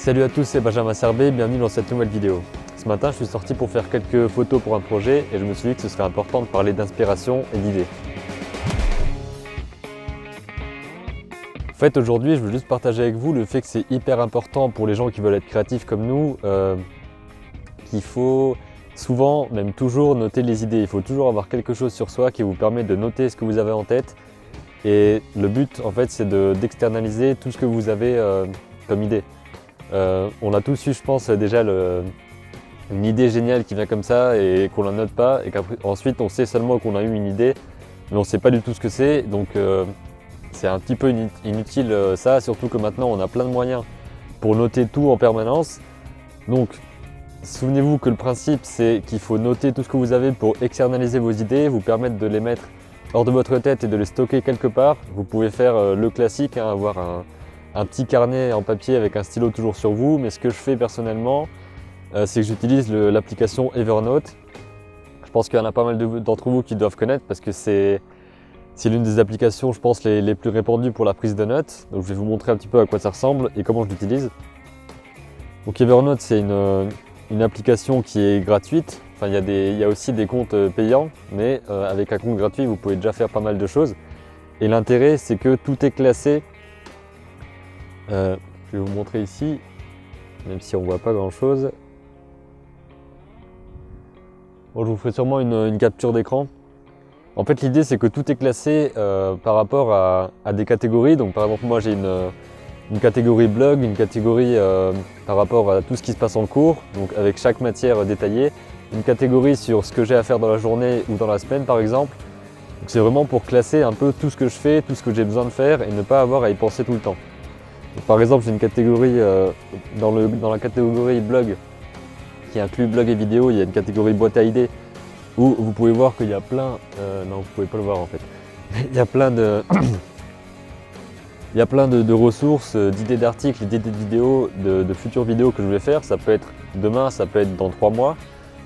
Salut à tous, c'est Benjamin Serbet, bienvenue dans cette nouvelle vidéo. Ce matin, je suis sorti pour faire quelques photos pour un projet et je me suis dit que ce serait important de parler d'inspiration et d'idées. En fait, aujourd'hui, je veux juste partager avec vous le fait que c'est hyper important pour les gens qui veulent être créatifs comme nous, qu'il faut souvent, même toujours, noter les idées. Il faut toujours avoir quelque chose sur soi qui vous permet de noter ce que vous avez en tête. Et le but, en fait, c'est d'externaliser tout ce que vous avez comme idée. On a tous eu, je pense, déjà une idée géniale qui vient comme ça et qu'on la note pas et qu'ensuite on sait seulement qu'on a eu une idée mais on ne sait pas du tout ce que c'est, donc c'est un petit peu inutile ça, surtout que maintenant on a plein de moyens pour noter tout en permanence. Donc souvenez-vous que le principe c'est qu'il faut noter tout ce que vous avez pour externaliser vos idées, vous permettre de les mettre hors de votre tête et de les stocker quelque part. Vous pouvez faire le classique, avoir un petit carnet en papier avec un stylo toujours sur vous, mais ce que je fais personnellement, c'est que j'utilise l'application Evernote. Je pense qu'il y en a pas mal d'entre vous qui doivent connaître parce que c'est l'une des applications, je pense, les plus répandues pour la prise de notes. Donc je vais vous montrer un petit peu à quoi ça ressemble et comment je l'utilise. Donc Evernote, c'est une application qui est gratuite. Enfin, il y a aussi des comptes payants, mais avec un compte gratuit, vous pouvez déjà faire pas mal de choses. Et l'intérêt, c'est que tout est classé. Je vais vous montrer ici, même si on ne voit pas grand chose. Bon, je vous ferai sûrement une capture d'écran. En fait, l'idée c'est que tout est classé par rapport à des catégories. Donc par exemple, moi j'ai une catégorie blog, une catégorie par rapport à tout ce qui se passe en cours, donc avec chaque matière détaillée, une catégorie sur ce que j'ai à faire dans la journée ou dans la semaine par exemple. Donc c'est vraiment pour classer un peu tout ce que je fais, tout ce que j'ai besoin de faire et ne pas avoir à y penser tout le temps. Donc, par exemple, j'ai une catégorie dans la catégorie blog qui inclut blog et vidéo, il y a une catégorie boîte à idées où vous pouvez voir qu'il y a plein, non vous pouvez pas le voir en fait, il y a plein de, il y a plein de ressources, d'idées d'articles, d'idées de vidéos, de futures vidéos que je vais faire. Ça peut être demain, ça peut être dans 3 mois,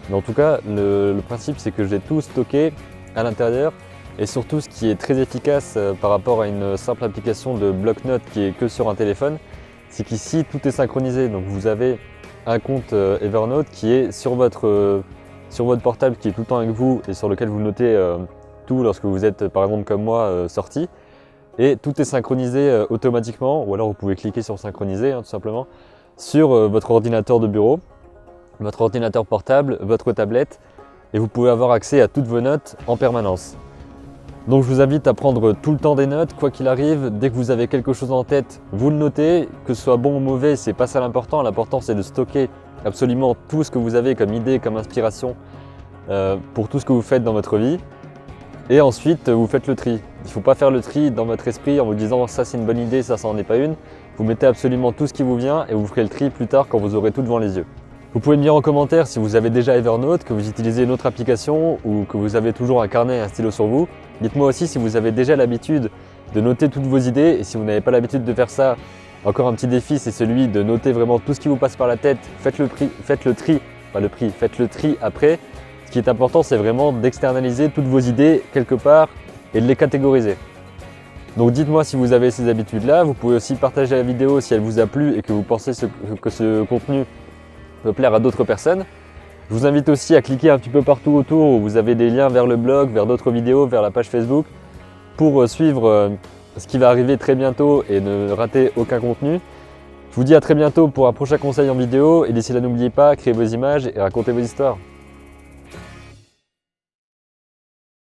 mais en tout cas le principe c'est que j'ai tout stocké à l'intérieur. Et surtout, ce qui est très efficace par rapport à une simple application de bloc-notes qui est que sur un téléphone, c'est qu'ici tout est synchronisé. Donc vous avez un compte Evernote qui est sur votre portable, qui est tout le temps avec vous et sur lequel vous notez tout lorsque vous êtes, par exemple comme moi, sorti. Et tout est synchronisé automatiquement, ou alors vous pouvez cliquer sur synchroniser tout simplement, sur votre ordinateur de bureau, votre ordinateur portable, votre tablette, et vous pouvez avoir accès à toutes vos notes en permanence. Donc je vous invite à prendre tout le temps des notes, quoi qu'il arrive. Dès que vous avez quelque chose en tête, vous le notez, que ce soit bon ou mauvais, c'est pas ça l'important. L'important c'est de stocker absolument tout ce que vous avez comme idée, comme inspiration pour tout ce que vous faites dans votre vie. Et ensuite vous faites le tri. Il ne faut pas faire le tri dans votre esprit en vous disant ça c'est une bonne idée, ça n'en est pas une. Vous mettez absolument tout ce qui vous vient et vous ferez le tri plus tard quand vous aurez tout devant les yeux. Vous pouvez me dire en commentaire si vous avez déjà Evernote, que vous utilisez une autre application ou que vous avez toujours un carnet et un stylo sur vous. Dites-moi aussi si vous avez déjà l'habitude de noter toutes vos idées et si vous n'avez pas l'habitude de faire ça, encore un petit défi, c'est celui de noter vraiment tout ce qui vous passe par la tête. Faites le tri après. Ce qui est important, c'est vraiment d'externaliser toutes vos idées quelque part et de les catégoriser. Donc dites-moi si vous avez ces habitudes-là. Vous pouvez aussi partager la vidéo si elle vous a plu et que vous pensez que ce contenu peut plaire à d'autres personnes. Je vous invite aussi à cliquer un petit peu partout autour où vous avez des liens vers le blog, vers d'autres vidéos, vers la page Facebook pour suivre ce qui va arriver très bientôt et ne rater aucun contenu. Je vous dis à très bientôt pour un prochain conseil en vidéo et d'ici là n'oubliez pas, créez vos images et racontez vos histoires.